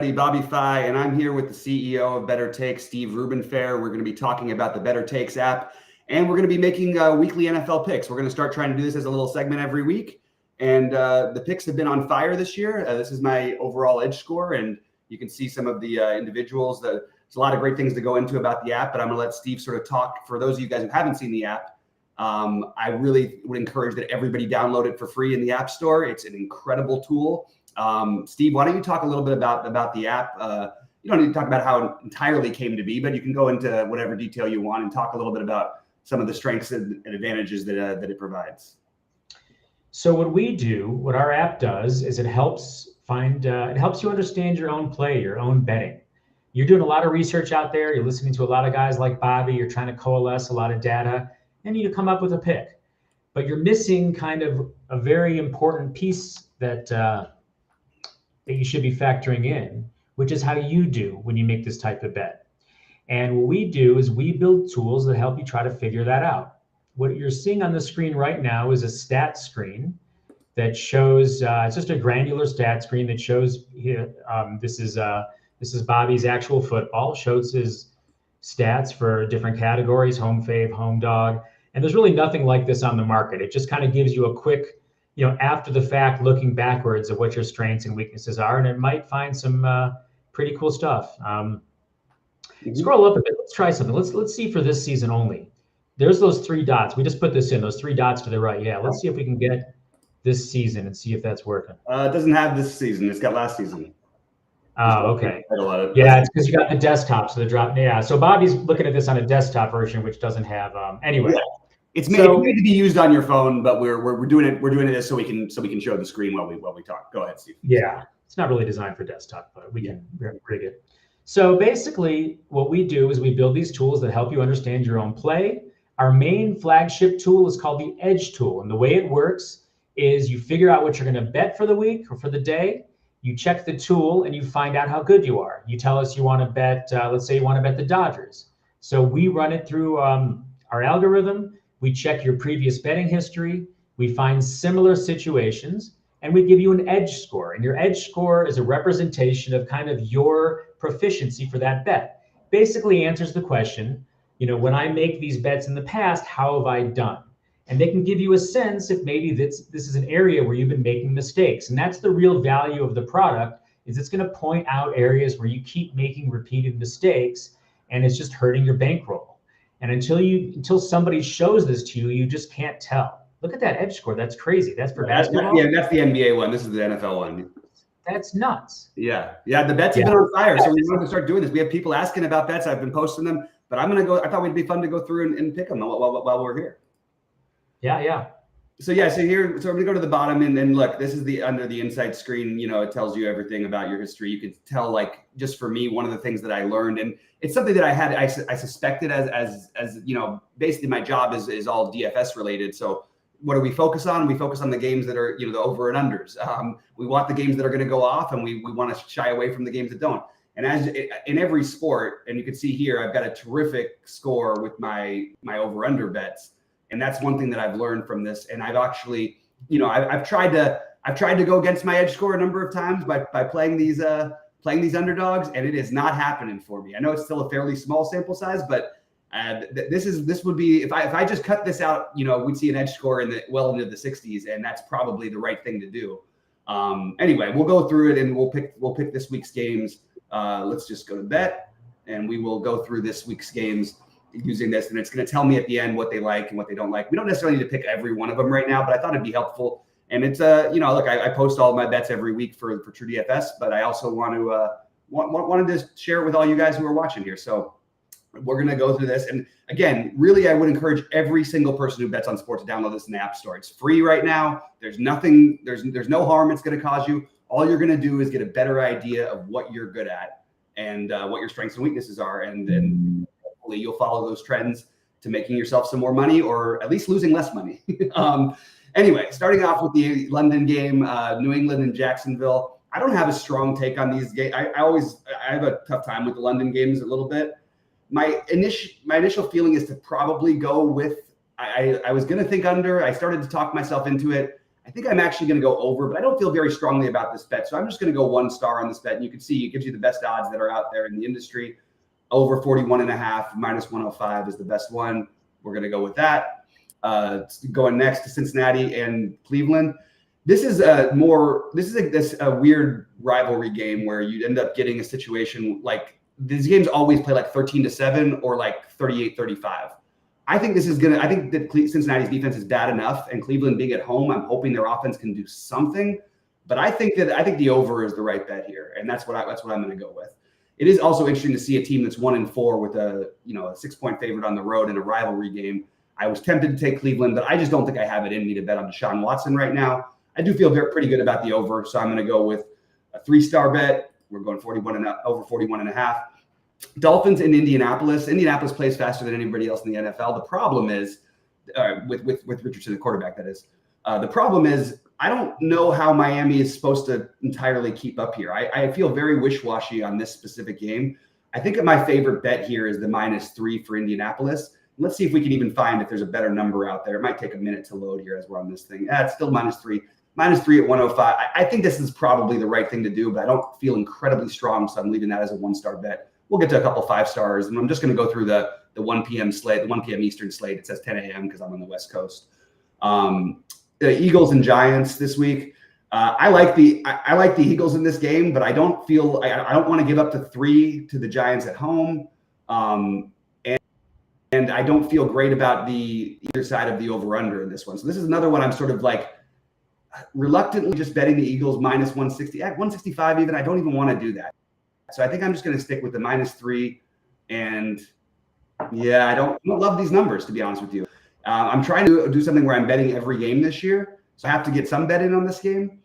BobbyFi, and I'm here with the CEO of Bettortakes, Steve Rubenfaer. We're going to be talking about the Bettortakes app, and we're going to be making weekly NFL picks. We're going to start trying to do this as a little segment every week, and the picks have been on fire this year. This is my overall edge score, and you can see some of the individuals. There's a lot of great things to go into about the app, but I'm going to let Steve sort of talk. For those of you guys who haven't seen the app, I really would encourage that everybody download it for free in the App Store. It's an incredible tool. Steve, why don't you talk a little bit about the app? You don't need to talk about how it entirely came to be, but you can go into whatever detail you want and talk a little bit about some of the strengths and advantages that it provides. So what our app does is it helps you understand your own play, your own betting. You're doing a lot of research out there. You're listening to a lot of guys like Bobby. You're trying to coalesce a lot of data and you come up with a pick, but you're missing kind of a very important piece that you should be factoring in, which is how you do when you make this type of bet. And what we do is we build tools that help you try to figure that out. What you're seeing on the screen right now is a stat screen that shows, it's just a granular stat screen that shows here, this is Bobby's actual football, shows his stats for different categories, home fave, home dog. And there's really nothing like this on the market. It just kind of gives you a quick, after the fact, looking backwards of what your strengths and weaknesses are, and it might find some pretty cool stuff. Scroll up a bit. Let's try something. Let's see for this season only. There's those three dots. We just put this in, those three dots to the right. Yeah, let's see if we can get this season and see if that's working. It doesn't have this season. It's got last season. Oh, okay. Yeah, it's because you got the desktop, so the drop. Yeah, so Bobby's looking at this on a desktop version, which doesn't have. Anyway. Yeah. It's made to be used on your phone, but we're doing it so we can show the screen while we talk. Go ahead, Steve. Yeah, it's not really designed for desktop, but we can rig it. So basically, what we do is we build these tools that help you understand your own play. Our main flagship tool is called the Edge tool, and the way it works is you figure out what you're going to bet for the week or for the day. You check the tool and you find out how good you are. You tell us you want to bet. Let's say you want to bet the Dodgers. So we run it through our algorithm. We check your previous betting history, we find similar situations, and we give you an edge score. And your edge score is a representation of kind of your proficiency for that bet. Basically answers the question, when I make these bets in the past, how have I done? And they can give you a sense if maybe this is an area where you've been making mistakes. And that's the real value of the product, is it's going to point out areas where you keep making repeated mistakes, and it's just hurting your bankroll. And until somebody shows this to you, you just can't tell. Look at that edge score. That's crazy. That's for basketball. Yeah, that's the NBA one. This is the NFL one. That's nuts. Yeah. The bets have been on fire. So we wanted to start doing this. We have people asking about bets. I've been posting them, but I'm going to go. I thought it'd be fun to go through and pick them while we're here. Yeah. So I'm going to go to the bottom and look, this is under the insight screen, it tells you everything about your history. You can tell, like, just for me, one of the things that I learned, and it's something that I suspected as basically my job is all DFS related. So what do we focus on? We focus on the games that are, the over and unders. We want the games that are going to go off, and we want to shy away from the games that don't. And as in every sport, and you can see here, I've got a terrific score with my over under bets. And that's one thing that I've learned from this. And I've actually, I've tried to go against my edge score a number of times by playing these underdogs, and it is not happening for me. I know it's still a fairly small sample size, but this would be, if I just cut this out, we'd see an edge score well into the 60s, and that's probably the right thing to do. Anyway, we'll go through it and we'll pick this week's games. Let's just go to bet, and we will go through this week's games using this, and it's going to tell me at the end what they like and what they don't like. We don't necessarily need to pick every one of them right now, but I thought it'd be helpful. And it's look, I post all of my bets every week for TrueDFS, but I also wanted to share it with all you guys who are watching here. So we're going to go through this. And again, really, I would encourage every single person who bets on sports to download this in the App Store. It's free right now. There's no harm it's going to cause you. All you're going to do is get a better idea of what you're good at and what your strengths and weaknesses are, and then you'll follow those trends to making yourself some more money, or at least losing less money. Anyway, starting off with the London game, New England and Jacksonville. I don't have a strong take on these games. I have a tough time with the London games a little bit. My initial feeling is to probably go with, I was going to think under. I started to talk myself into it. I I think I'm actually going to go over, but I don't feel very strongly about this bet. So I'm just going to go 1 star on this bet. And you can see it gives you the best odds that are out there in the industry. Over 41.5, minus 105 is the best one. We're going to go with that. Going next to Cincinnati and Cleveland. This is a weird rivalry game where you end up getting a situation like these games always play like 13-7 or like 38-35. I think that Cincinnati's defense is bad enough, and Cleveland being at home, I'm hoping their offense can do something. But I think the over is the right bet here, and that's what I'm going to go with. It is also interesting to see a team that's 1-4 with a 6-point favorite on the road in a rivalry game. I was tempted to take Cleveland, but I just don't think I have it in me to bet on Deshaun Watson right now. I do feel pretty good about the over, so I'm going to go with a 3-star bet. We're going over 41.5. Dolphins in Indianapolis. Indianapolis plays faster than anybody else in the NFL. The problem is with Richardson, the quarterback, that is. The problem is I don't know how Miami is supposed to entirely keep up here. I feel very wish-washy on this specific game. I think my favorite bet here is the -3 for Indianapolis. Let's see if we can even find if there's a better number out there. It might take a minute to load here as we're on this thing. It's still -3. -3 at 105. I think this is probably the right thing to do, but I don't feel incredibly strong, so I'm leaving that as a 1-star bet. We'll get to a couple 5 stars, and I'm just going to go through the 1 p.m. slate, the 1 p.m. Eastern slate. It says 10 a.m. because I'm on the West Coast. The Eagles and Giants this week. I like the Eagles in this game, but I don't want to give up to 3 to the Giants at home. And I don't feel great about either side of the over-under in this one. So this is another one I'm sort of like reluctantly just betting the Eagles -160, at 165 even. I don't even want to do that. So I think I'm just going to stick with the -3. And yeah, I don't love these numbers, to be honest with you. I'm trying to do something where I'm betting every game this year. So I have to get some bet in on this game.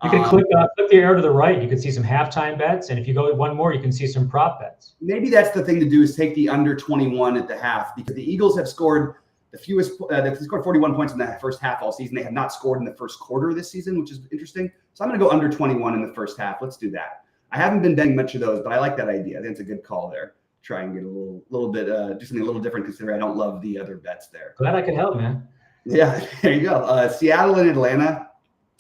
You can click the arrow to the right. You can see some halftime bets. And if you go one more, you can see some prop bets. Maybe that's the thing to do, is take the under 21 at the half, because the Eagles have scored the fewest. They've scored 41 points in the first half all season. They have not scored in the first quarter this season, which is interesting. So I'm going to go under 21 in the first half. Let's do that. I haven't been betting much of those, but I like that idea. I think it's a good call there. Try and get a little bit, do something a little different, considering I don't love the other bets there. Glad I could help, man. Yeah, there you go. Seattle and Atlanta.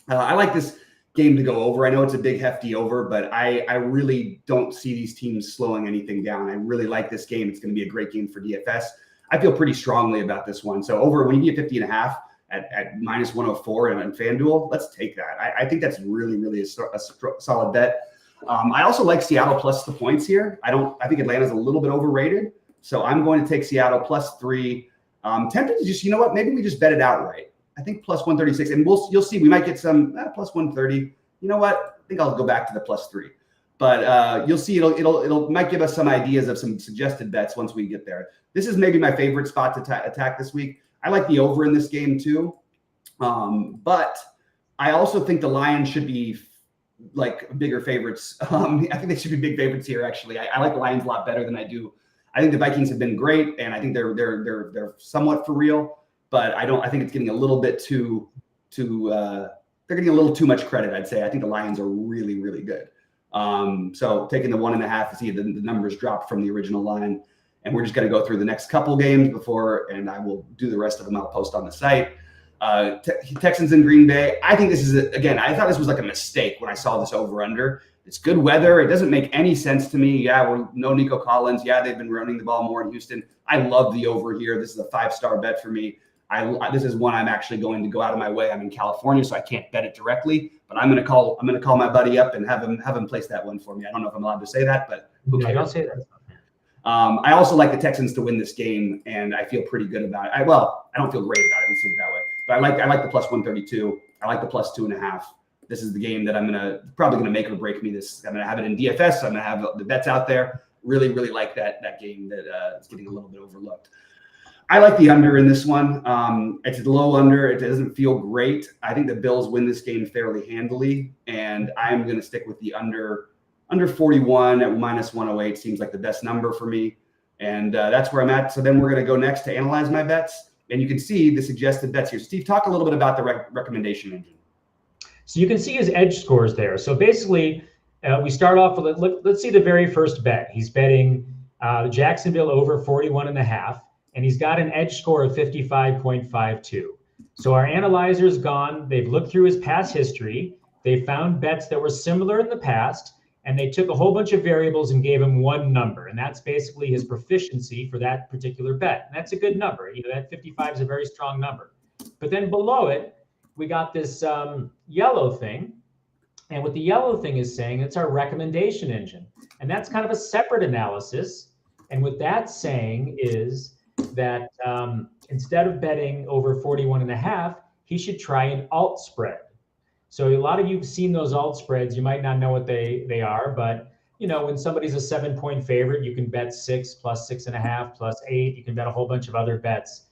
I like this game to go over. I know it's a big, hefty over, but I really don't see these teams slowing anything down. I really like this game. It's going to be a great game for DFS. I feel pretty strongly about this one. So over, when you get 50.5 at -104 and FanDuel, let's take that. I think that's really, really a solid bet. I also like Seattle plus the points here. I think Atlanta's a little bit overrated. So I'm going to take Seattle +3. Tempted to just, you know what, maybe we just bet it outright. I think +136, and you'll see we might get some +130. You know what? I think I'll go back to the +3. But you'll see it might give us some ideas of some suggested bets once we get there. This is maybe my favorite spot to attack this week. I like the over in this game too. But I also think the Lions should be like bigger favorites. I think they should be big favorites here. Actually, I like the Lions a lot better than I do. I think the Vikings have been great, and I think they're somewhat for real. But I think it's getting a little bit they're getting a little too much credit, I'd say. I think the Lions are really, really good. So taking the 1.5 to see the numbers drop from the original line, and we're just going to go through the next couple games and I will do the rest of them. I'll post on the site. Texans in Green Bay. I think this is, again, I thought this was like a mistake when I saw this over-under. It's good weather. It doesn't make any sense to me. Yeah, we're no Nico Collins. Yeah, they've been running the ball more in Houston. I love the over here. This is a 5-star bet for me. This is one I'm actually going to go out of my way. I'm in California, so I can't bet it directly. But I'm going to call my buddy up and have him place that one for me. I don't know if I'm allowed to say that, but who cares? Don't say that. I also like the Texans to win this game, and I feel pretty good about it. I don't feel great about it. Let's put it that way. But I like the +132. I like the +2.5. This is the game that I'm probably gonna make or break me. I'm gonna have it in DFS. I'm gonna have the bets out there. Really, really like that game that is getting a little bit overlooked. I like the under in this one. It's a low under. It doesn't feel great. I think the Bills win this game fairly handily, and I'm gonna stick with the under 41 at -108. Seems like the best number for me, and that's where I'm at. So then we're gonna go next to analyze my bets, and you can see the suggested bets here. Steve, talk a little bit about the recommendation engine. So you can see his edge scores there. So basically, we start off with, let's see the very first bet. He's betting Jacksonville over 41.5, and he's got an edge score of 55.52. So our analyzer's gone. They've looked through his past history. They found bets that were similar in the past, and they took a whole bunch of variables and gave him one number. And that's basically his proficiency for that particular bet. And that's a good number. That 55 is a very strong number. But then below it, we got this yellow thing. And what the yellow thing is saying, it's our recommendation engine. And that's kind of a separate analysis. And what that's saying is that instead of betting over 41.5, he should try an alt spread. So a lot of you have seen those alt spreads. You might not know what they are, but when somebody's a 7-point favorite, you can bet 6 plus 6.5 plus 8. You can bet a whole bunch of other bets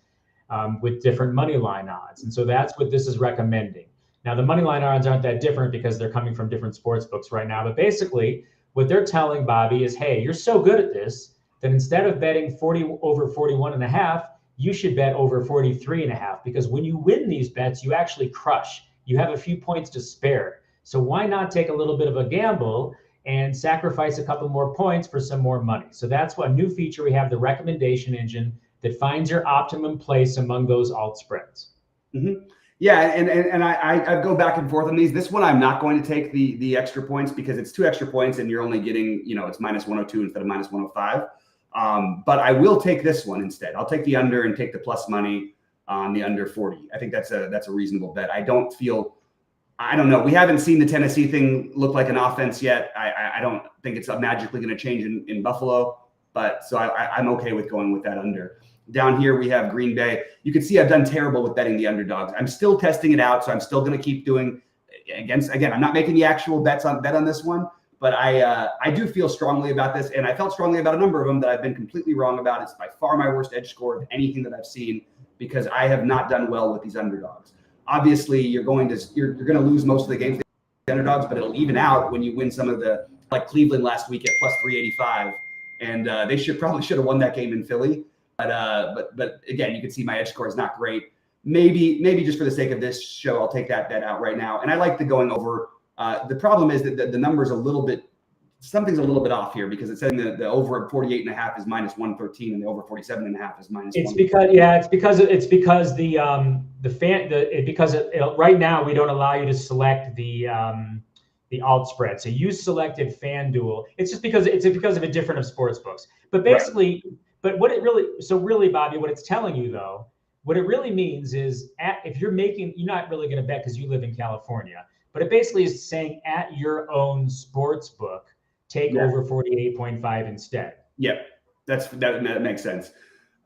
with different money line odds. And so that's what this is recommending. Now, the money line odds aren't that different because they're coming from different sports books right now. But basically, what they're telling Bobby is, hey, you're so good at this that instead of betting 40 over 41.5, you should bet over 43.5, because when you win these bets, you actually crush. You have a few points to spare. So why not take a little bit of a gamble and sacrifice a couple more points for some more money? So that's what new feature we have, the recommendation engine that finds your optimum place among those alt spreads. Mm-hmm. Yeah, and I go back and forth on these. This one I'm not going to take the extra points because it's 2 extra points and you're only getting, it's minus 102 instead of minus 105. But I will take this one instead. I'll take the under and take the plus money on the under 40. I think that's a reasonable bet. I don't know. We haven't seen the Tennessee thing look like an offense yet. I don't think it's magically going to change in Buffalo, but so I'm okay with going with that under. Down here, we have Green Bay. You can see I've done terrible with betting the underdogs. I'm still testing it out, so I'm still going to keep doing against. Again, I'm not making the actual bet on this one, but I do feel strongly about this, and I felt strongly about a number of them that I've been completely wrong about. It's by far my worst edge score of anything that I've seen because I have not done well with these underdogs. Obviously, you're going to lose most of the games with the underdogs, but it'll even out when you win some of the, like Cleveland last week at plus 385, and they probably should have won that game in Philly. But again, you can see my edge score is not great. Maybe just for the sake of this show, I'll take that bet out right now. And I like the going over. The problem is that the number's something's a little bit off here because it said the over at 48.5 is minus 113 and the over 47.5 is minus. It's because right now we don't allow you to select the alt spread. So you selected FanDuel. It's because of a different of sports books. But basically. Right. But really, Bobby, what it's telling you though, what it really means is if you're not really going to bet because you live in California, but it basically is saying at your own sports book, take over 48.5 instead. Yep, that makes sense.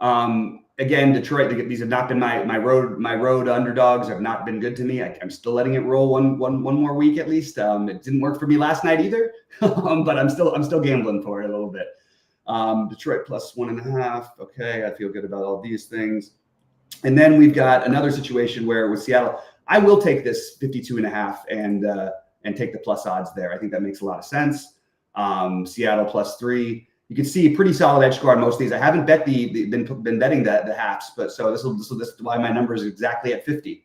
Again, Detroit, these have not been my road underdogs have not been good to me. I'm still letting it roll one more week at least. It didn't work for me last night either, but I'm still gambling for it a little bit. Detroit plus 1.5. Okay, I feel good about all these things. And then we've got another situation where with Seattle, I will take this 52.5 and take the plus odds there. I think that makes a lot of sense. Seattle plus 3. You can see pretty solid edge score on most of these. I haven't bet been betting the halves, but so this is why my number is exactly at 50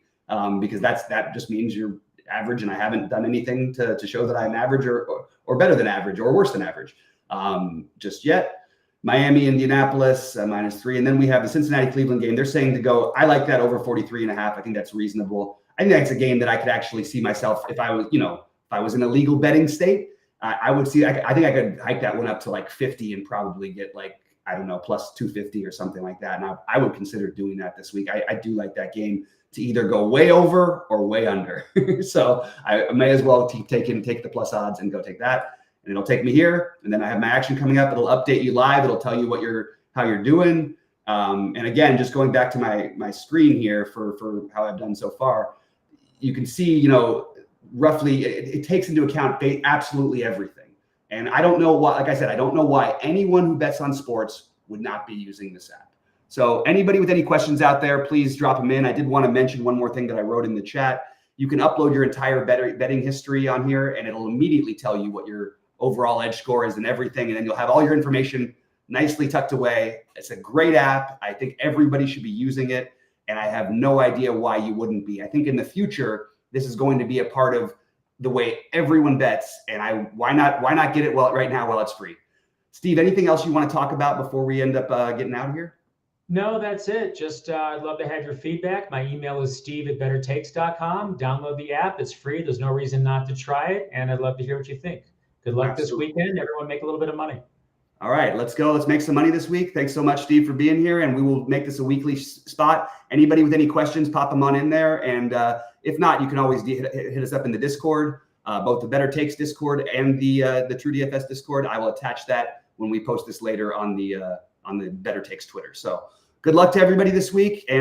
because that just means you're average, and I haven't done anything to show that I'm average or better than average or worse than average. Just yet. Miami, Indianapolis, minus 3. And then we have the Cincinnati Cleveland game. They're saying to go, I like that over 43.5. I think that's reasonable. I think that's a game that I could actually see myself if I was in a legal betting state. I would see, I think I could hike that one up to like 50 and probably get like, I don't know, plus 250 or something like that. And I would consider doing that this week. I do like that game to either go way over or way under. So I may as well take the plus odds and go take that. And it'll take me here, and then I have my action coming up. It'll update you live. It'll tell you how you're doing. And again, just going back to my screen here for how I've done so far, you can see, roughly it takes into account absolutely everything. And I don't know why, like I said, I don't know why anyone who bets on sports would not be using this app. So anybody with any questions out there, please drop them in. I did want to mention one more thing that I wrote in the chat. You can upload your entire betting history on here, and it'll immediately tell you what your overall edge score is and everything. And then you'll have all your information nicely tucked away. It's a great app. I think everybody should be using it. And I have no idea why you wouldn't be. I think in the future, this is going to be a part of the way everyone bets. And why not get it right now while it's free? Steve, anything else you want to talk about before we end up getting out of here? No, that's it. Just I'd love to have your feedback. My email is steve@bettortakes.com. Download the app. It's free. There's no reason not to try it. And I'd love to hear what you think. Good luck this Absolutely. weekend. Everyone make a little bit of money. All right, let's go. Let's make some money this week. Thanks so much, Steve, for being here. And we will make this a weekly spot. Anybody with any questions, pop them on in there. And if not, you can always hit us up in the Discord, both the Bettortakes Discord and the TrueDFS Discord. I will attach that when we post this later on the Bettortakes Twitter. So good luck to everybody this week. And